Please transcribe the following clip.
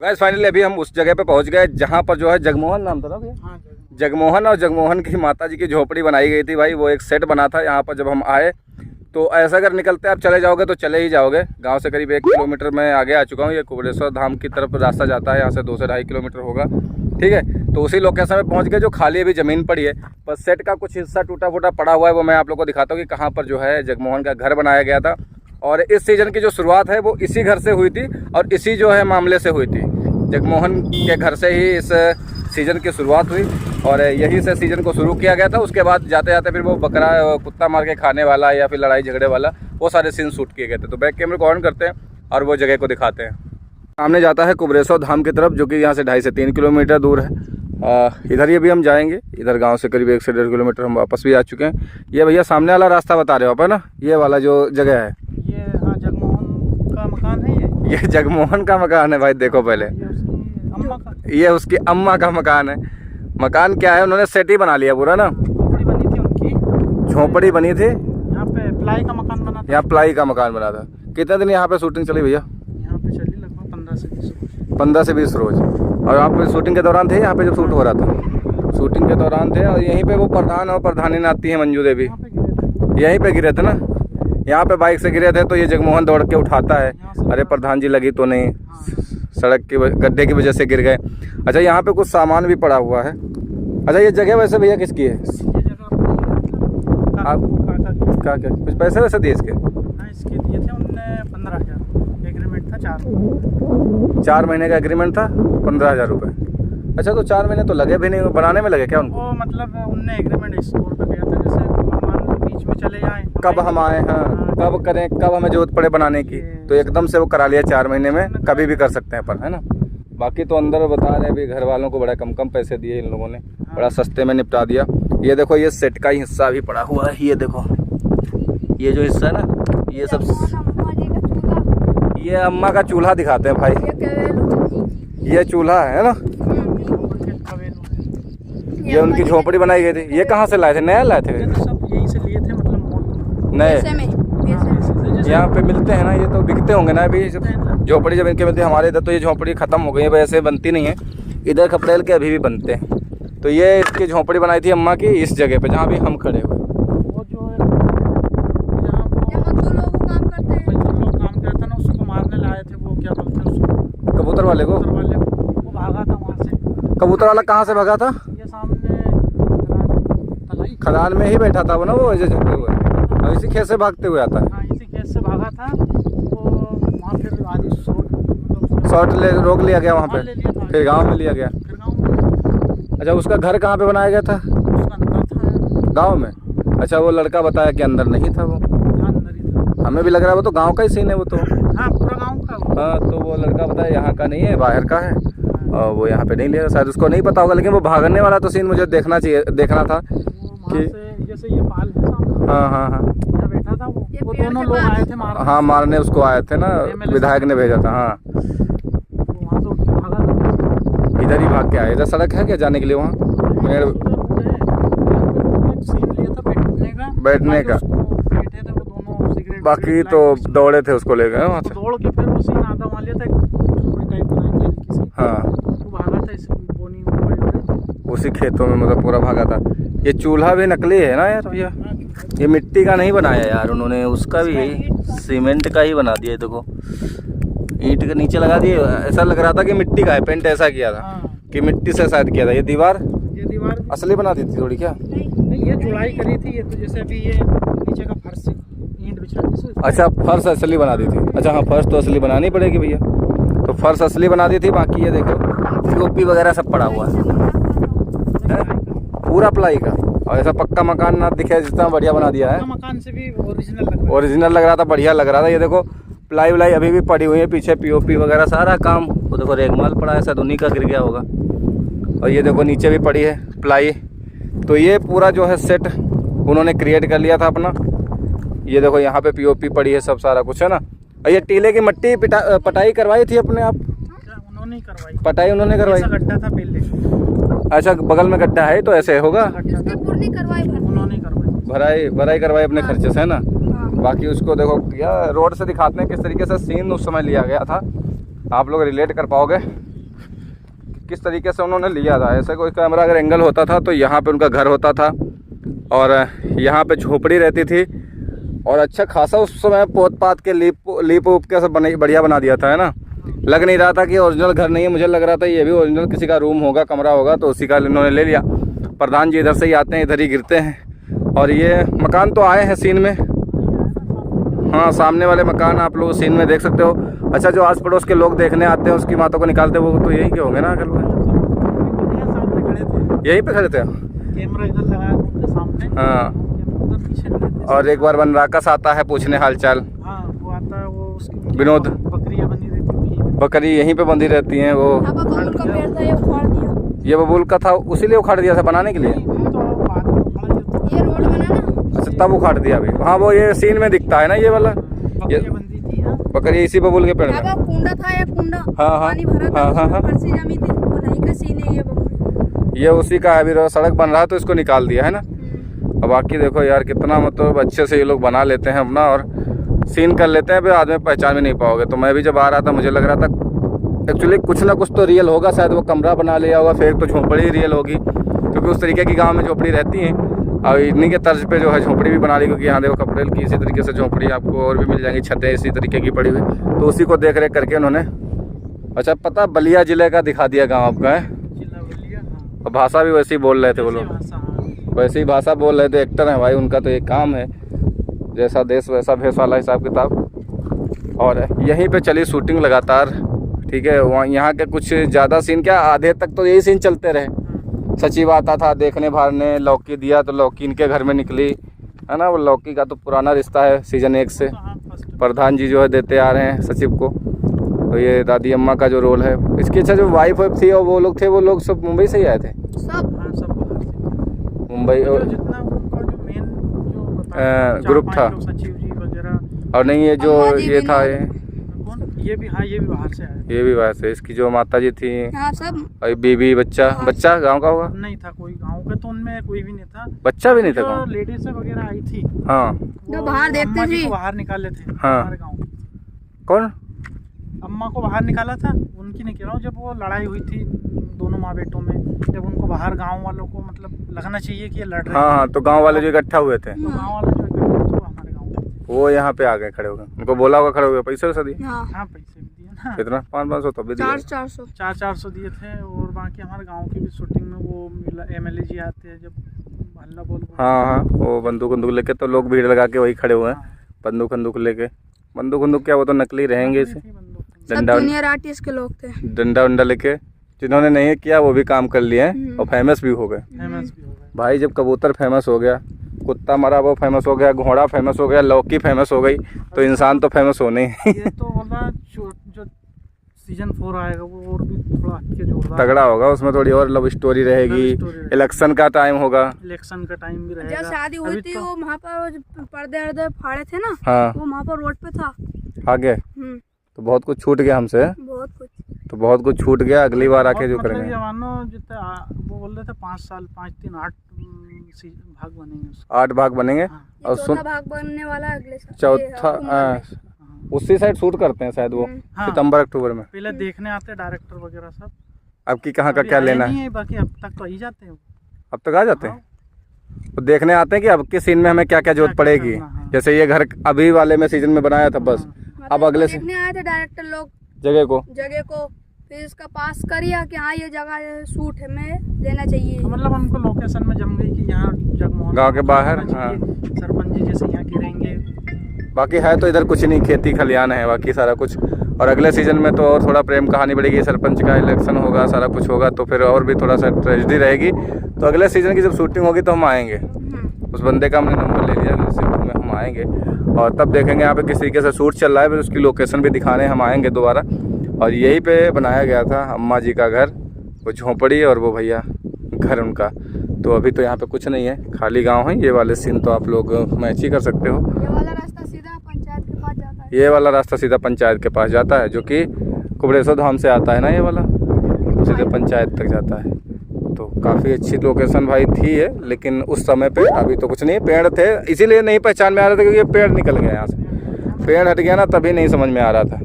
Guys finally अभी हम उस जगह पे पहुंच गए जहां पर जो है जगमोहन नाम था ना भैया। हाँ, जगमोहन और जगमोहन की माता जी की झोपड़ी बनाई गई थी भाई। वो एक सेट बना था यहाँ पर जब हम आए। तो ऐसा अगर निकलते आप चले जाओगे तो चले ही जाओगे। गांव से करीब 1 किलोमीटर मैं आगे आ चुका हूँ। ये कुबरेश्वर धाम की तरफ रास्ता जाता है, यहाँ से 2 से 2.5 किलोमीटर होगा। ठीक है, तो उसी लोकेशन में पहुँच गए जो खाली अभी ज़मीन पड़ी है। बस सेट का कुछ हिस्सा टूटा फूटा पड़ा हुआ है, वो मैं आप लोग को दिखाता हूँ कि कहाँ पर जो है जगमोहन का घर बनाया गया था। और इस सीज़न की जो शुरुआत है वो इसी घर से हुई थी और इसी जो है मामले से हुई थी। जगमोहन के घर से ही इस सीज़न की शुरुआत हुई और यहीं से सीज़न को शुरू किया गया था। उसके बाद जाते जाते फिर वो बकरा कुत्ता मार के खाने वाला या फिर लड़ाई झगड़े वाला वो सारे सीन शूट किए गए थे। तो बैक कैमरे को ऑन करते हैं और वो जगह को दिखाते हैं। सामने जाता है कुबरेश्वर धाम की तरफ, जो कि यहाँ से 2.5 से 3 किलोमीटर दूर है। इधर ही अभी हम जाएंगे। इधर गांव से करीब 1 से 1.5 किलोमीटर हम वापस भी आ चुके हैं। ये भैया सामने वाला रास्ता बता रहे हो आप, है ना? ये वाला जो जगह है ये हाँ जगमोहन का मकान है। ये जगमोहन का मकान है भाई। देखो पहले ये उसकी अम्मा का मकान है। मकान क्या है, उन्होंने सेट ही बना लिया पूरा ना। झोपड़ी बनी थी उनकी, झोपड़ी बनी थी। यहाँ पे प्लाई का मकान बना था। यहाँ प्लाई का मकान बना था। कितने दिन यहाँ पे शूटिंग चली भैया? यहाँ पे चली लगभग 15 से 20 रोज। 15 से 20 रोज। और यहाँ पे शूटिंग के दौरान थे, यहाँ पे जब शूट हो रहा था शूटिंग के दौरान थे। और यहीं पे वो प्रधान और प्रधानी आती है मंजू देवी, यहीं पे गिरे थे ना। यहाँ पे बाइक से गिरे थे तो ये जगमोहन दौड़ के उठाता है, अरे प्रधान जी लगी तो नहीं, सड़क के गड्ढे की वजह से गिर गए। अच्छा, यहाँ पे कुछ सामान भी पड़ा हुआ है। अच्छा, ये जगह वैसे भैया किसकी है? आप क्या कुछ पैसे वैसे दिए इसके? हाँ, इसके दिए थे उनने 15,000 एग्रीमेंट था। 4 महीने का एग्रीमेंट था, 15,000 रुपये। अच्छा, तो 4 महीने तो लगे भी नहीं, बनाने में लगे क्या उनको? वो मतलब उनने एग्रीमेंट इस तौर पे किया था जैसे मान बीच में चले जाएं, कब हम आए, हाँ कब करें, कब हमें जरूरत पड़े बनाने की, तो एकदम से वो करा लिया 4 महीने में। कभी भी कर सकते हैं अपन, है ना। बाकी तो अंदर बता रहे हैं अभी घर वालों को बड़ा कम पैसे दिए इन लोगों ने, बड़ा सस्ते में निपटा दिया। ये देखो, ये सेट का ही हिस्सा भी पड़ा हुआ है। ये देखो, ये जो हिस्सा है ना, ये सब ये अम्मा का चूल्हा दिखाते हैं भाई। ये चूल्हा है ना, ये उनकी झोपड़ी बनाई गई थी। ये कहाँ से लाए थे? नया लाए थे? सब यहीं से लिए थे, मतलब नए यहाँ पे मिलते हैं ना, ये तो बिकते होंगे ना अभी। झोपड़ी जब इनके मिलती है, हमारे इधर तो ये झोपड़ी खत्म हो गई है, वैसे बनती नहीं है। इधर खपड़ेल के अभी भी बनते हैं। तो ये इसकी झोपड़ी बनाई थी अम्मा की इस जगह पे जहाँ भी हम खड़े हुए। वो जो है जो लोग काम करते हैं ना, उसको मारने लाए थे। वो क्या बोलते हैं उसको? कबूतर वाले को। वो भागा था वहाँ से। कबूतर वाला कहाँ से भागा था? ये सामने खदान में ही बैठा था वो ना, वो ऐसे चलते हुए और इसी खेत से भागते हुए आता है। हाँ, इसी खेत से भागा था। वो वहाँ फिर आधी शॉर्ट रोक लिया गया वहाँ पे, फिर गांव में लिया गया। अच्छा, उसका घर कहाँ पे बनाया गया था? उसका अंदर था, गांव में। अच्छा, वो लड़का बताया कि अंदर नहीं था, वो अंदर ही था। हमें भी लग रहा है वो तो गांव का ही सीन है वो तो। हाँ, पूरा गाँव का। हाँ, तो वो लड़का बताया यहाँ का नहीं है, बाहर का है और वो यहाँ पे नहीं लिया। शायद उसको नहीं पता होगा, लेकिन वो भागने वाला तो सीन मुझे देखना था कि जैसे ये पाल है सामने। हाँ हाँ हाँ, यहाँ बैठा था वो दोनों लोग आए थे मारने। हाँ, मारने उसको आए थे ना, विधायक ने भेजा था। हाँ, वहाँ से उठ के भागा था। इधर ही भाग के आए। इधर सड़क है क्या जाने के लिए? वहाँ पेड़ सीन लिया था बैठने का। बैठे थे वो दोनों, सिगरेट बाकी तो दौड़े थे, उसको ले गए वहाँ से। दौड़ के फिर वो सीन आधा वहाँ लिया था, थोड़ी टाइप बनाई हल्की सी। हाँ, वो भागा था इस बोनी में बड़े उसी खेतों में मतलब पूरा भागा था। ये चूल्हा भी नकली है ना यार भैया, ये मिट्टी का नहीं बनाया यार उन्होंने, उसका भी सीमेंट का ही बना दिया। देखो, ईंट के नीचे लगा दिए। ऐसा लग रहा था कि मिट्टी का है, पेंट ऐसा किया था कि मिट्टी से शायद किया था। ये दीवार असली बना दी थी थोड़ी क्या? नहीं, ये जुड़ाई करी थी। ये तो जैसे अभी ये नीचे का फर्श ईंट बिछा दी। अच्छा, फर्श असली बना दी थी। अच्छा हाँ, फर्श तो असली बनानी पड़ेगी भैया, तो फर्श असली बना दी थी। बाकी ये देखो टोपी वगैरह सब पड़ा हुआ है पूरा प्लाई का। और ऐसा पक्का मकान ना दिखे, जितना बढ़िया बना दिया है। मकान से भी ओरिजिनल लग रहा था, बढ़िया लग रहा था। ये देखो प्लाई व्लाई अभी भी पड़ी हुई है, पीछे पीओपी वगैरह सारा काम। वो देखो रेगमाल पड़ा है, शायद उन्हीं का गिर गया होगा। और ये देखो नीचे भी पड़ी है प्लाई। तो ये पूरा जो है सेट उन्होंने क्रिएट कर लिया था अपना। ये देखो यहाँ पे पीओपी पड़ी है, सब सारा कुछ है ना। और ये टीले की मट्टी पटाई करवाई थी अपने आप? उन्होंने करवाई, पटाई उन्होंने करवाई। गड्ढा था पहले। अच्छा, बगल में गड्ढा है तो ऐसे होगा। उन्होंने करवाई, भराई करवाई अपने खर्चे से, है ना। बाकी उसको देखो यार, रोड से दिखाते हैं किस तरीके से सीन उस समय लिया गया था, आप लोग रिलेट कर पाओगे। किस तरीके से उन्होंने लिया था। ऐसे कोई कैमरा अगर एंगल होता था तो यहाँ पे उनका घर होता था और यहाँ पे झोपड़ी रहती थी और अच्छा खासा उस समय पोत पात के लीप उप के सब बढ़िया बना दिया था, है ना। लग नहीं रहा था कि ओरिजिनल घर नहीं है, मुझे लग रहा था ये भी ओरिजिनल किसी का रूम होगा, कमरा होगा, तो उसी का इन्होंने ले लिया। प्रधान जी इधर से ही आते हैं, इधर ही गिरते हैं। और ये मकान तो आए हैं सीन में, हाँ सामने वाले मकान आप लोग सीन में देख सकते हो। अच्छा, जो आस पड़ोस के लोग देखने आते हैं उसकी मातों को निकालते वो तो यही के होंगे ना अकल में, यहीं पे खड़े थे। कैमरा इधर लगाया उनके सामने, हाँ, उधर पीछे खड़े थे। और एक बार बनराकस आता है पूछने हालचाल। हाँ वो आता है, वो उसकी विनोद बकरियां बनी रहती थी, बकरी यहीं पे बंधी रहती हैं। वो बबूल का पेड़ था, ये उखाड़ दिया। ये बबूल का था, उसीलिए उखाड़ दिया था बनाने के लिए। तो बाद में उखाड़ दिया। ये रोड बना ना, अच्छा, तब उखाड़ दिया अभी। हाँ, वो ये सीन में दिखता है ना ये वाला, ये बकरियां बंधी थी। हाँ बकरी इसी बबूल के पेड़ में। आगे कुंडा था, एक कुंडा हाँ, पानी भरा था, हाँ, हाँ, हाँ। फर्शी जमी थी, वो नहीं का सीन है ये बबूल। ये उसी का अभी सड़क बन रहा है तो इसको निकाल दिया है ना। अब बाकी देखो यार कितना मतलब अच्छे से ये लोग बना लेते हैं अपना और सीन कर लेते हैं, फिर आदमी पहचान भी नहीं पाओगे। तो मैं भी जब आ रहा था मुझे लग रहा था एक्चुअली कुछ ना कुछ तो रियल होगा, शायद वो कमरा बना लिया होगा, फिर तो झोपड़ी रियल होगी, क्योंकि उस तरीके की गांव में झोपड़ी रहती हैं। और इन्हीं के तर्ज पे जो है झोपड़ी भी बना ली, क्योंकि यहाँ देखो कपड़े की इसी तरीके से झोपड़ी आपको और भी मिल जाएंगी, छतें इसी तरीके की पड़ी हुई, तो उसी को देख रेख करके उन्होंने। अच्छा, पता बलिया ज़िले का दिखा दिया गाँव आपका है, जिला बलिया। हाँ और भाषा भी वैसी बोल रहे थे वो लोग, भाषा, हाँ। वैसे ही भाषा बोल रहे थे। एक्टर हैं भाई, उनका तो एक काम है, जैसा देश वैसा भेष वाला हिसाब किताब। और यहीं पे चली शूटिंग लगातार, ठीक है। वहाँ यहाँ के कुछ ज़्यादा सीन क्या, आधे तक तो यही सीन चलते रहे। सचिव आता था देखने भारने, लौकी दिया तो लौकी इनके घर में निकली, है ना। वो लौकी का तो पुराना रिश्ता है सीजन 1 से। प्रधान जी जो है देते आ रहे हैं सचिव को। तो ये दादी अम्मा का जो रोल है इसकी, अच्छा जो वाइफ थी और वो लोग थे, वो लोग सब मुंबई से ही आए थे, सब हाँ, सब बाहर से। मुंबई। जो जितना उनका जो मेन जो बताया, ग्रुप था। सचिव जी वगैरह। और नहीं ये जो अम्मा जी ये भी था, ये भी, हाँ ये भी बाहर से आए। ये भी वैसे इसकी जो माता जी थी, हाँ सब और बीबी बच्चा गांव का होगा, नहीं था कोई गांव का, तो उनमें कोई भी नहीं था, बच्चा भी नहीं था जो गाँव। लेडीज वगैरह आई थी, हाँ, जो बाहर देखते अम्मा जी थी। को बाहर निकाले थे हाँ। हमारे गाँव। कौन? अम्मा को बाहर निकाला था, उनकी नहीं कह रहा हूँ, जब वो लड़ाई हुई थी दोनों माँ बेटों में, जब उनको बाहर गांव वालों को मतलब लगना चाहिए कि ये लड़ रहे हैं। हाँ, तो गांव वाले जो इकट्ठा हुए थे तो गांव वाले जो इकट्ठे थे वो हमारे गाँव के। वो यहाँ पे आ गए खड़े हो गए, उनको बोला होगा खड़े हो गए, पैसे वैसे दिए हाँ हाँ पैसे भी दिए ना, कितना 500 तब भी दिए। 400 400 दिए थे। और बाकी हमारे गांव की भी शूटिंग में वो MLA जी आते हैं, जब हल्ला बोल। हाँ हाँ, वो बंदूक लेके तो लोग भीड़ लगा के वही खड़े हुए हैं, बंदूक लेके। बंदूक क्या, वो तो नकली रहेंगे इसे, सब जूनियर आर्टिस्ट के लोग थे। डंडा उंडा लेके। जिन्होंने नहीं किया वो भी काम कर लिए हैं और फेमस भी हो गए। फेमस भी हो गए भाई जब कबूतर फेमस हो गया, कुत्ता मरा वो फेमस हो गया, घोड़ा फेमस हो गया, लौकी फेमस हो गई, तो इंसान तो फेमस होने ही। ये तो बोला जो सीजन 4 आएगा वो और भी थोड़ा हटके जोरदार तगड़ा होगा, उसमें थोड़ी और लव स्टोरी रहेगी, इलेक्शन का टाइम होगा। इलेक्शन का टाइम भी रहेगा। जब शादी हुई थी वो वहाँ पर पर्दे वर्दे फाड़े थे ना, हाँ, वो वहाँ पर रोड पे था। आगे तो बहुत कुछ छूट गया हमसे, बहुत कुछ। तो बहुत कुछ छूट गया, अगली बार आके जो मतलब करेंगे। ये मानो जितने वो बोल रहे थे 5 साल 5 3 8 भाग बनेंगे उसके। 8 भाग बनेंगे। हाँ। और सुन, चौथा भाग बनने वाला है अगले साल। चौथा उसी साइड शूट करते हैं शायद वो, हाँ। सितंबर अक्टूबर में। पहले देखने आते डायरेक्टर वगैरह सब। अब की कहाँ का अभी क्या आए लेना नहीं है, बाकी अब तक तो आ ही जाते हैं। अब तक आ जाते हाँ। हैं तो देखने आते हैं कि अब के सीन में हमें क्या क्या जरूरत क्या-क्या पड़ेगी। करना, हाँ। जैसे ये घर अभी वाले में सीजन में बनाया था बस, अब अगले से देखने आए थे डायरेक्टर लोग जगह को, फिर इसका पास करिया कि हाँ ये जगह शूट है में देना चाहिए। तो मतलब उनको लोकेशन में जम गई कि यहाँ जगमोहन गांव के बाहर, होना चाहिए, सरपंच जी जैसे यहाँ के रहेंगे। बाकी है तो इधर कुछ नहीं, खेती खलियान है बाकी सारा कुछ। और अगले सीजन में तो और थोड़ा प्रेम कहानी बढ़ेगी, सरपंच का इलेक्शन होगा, सारा कुछ होगा, तो फिर और भी थोड़ा सा ट्रेजेडी रहेगी। तो अगले सीजन की जब शूटिंग होगी तो हम आएंगे, उस बंदे का हमने नंबर ले लिया, अगले सीजन में हम आएंगे और तब देखेंगे यहाँ पे किस तरीके से शूट चल रहा है, फिर उसकी लोकेशन भी दिखाने हम आएंगे दोबारा। और यहीं पे बनाया गया था अम्मा जी का घर, वो झोंपड़ी और वो भैया घर उनका। तो अभी तो यहाँ पे कुछ नहीं है, खाली गांव है। ये वाले सीन तो आप लोग मैच ही कर सकते हो। ये वाला रास्ता सीधा पंचायत के पास जाता है। ये वाला रास्ता सीधा पंचायत के पास जाता है, जो कि कुबड़ेश्वर धाम से आता है ना, ये वाला सीधे पंचायत तक जाता है। तो काफ़ी अच्छी लोकेशन भाई थी है, लेकिन उस समय पे अभी तो कुछ नहीं, पेड़ थे इसीलिए नहीं पहचान में आ रहा था, क्योंकि ये पेड़ निकल गया यहाँ से, पेड़ हट गया ना तभी नहीं समझ में आ रहा था।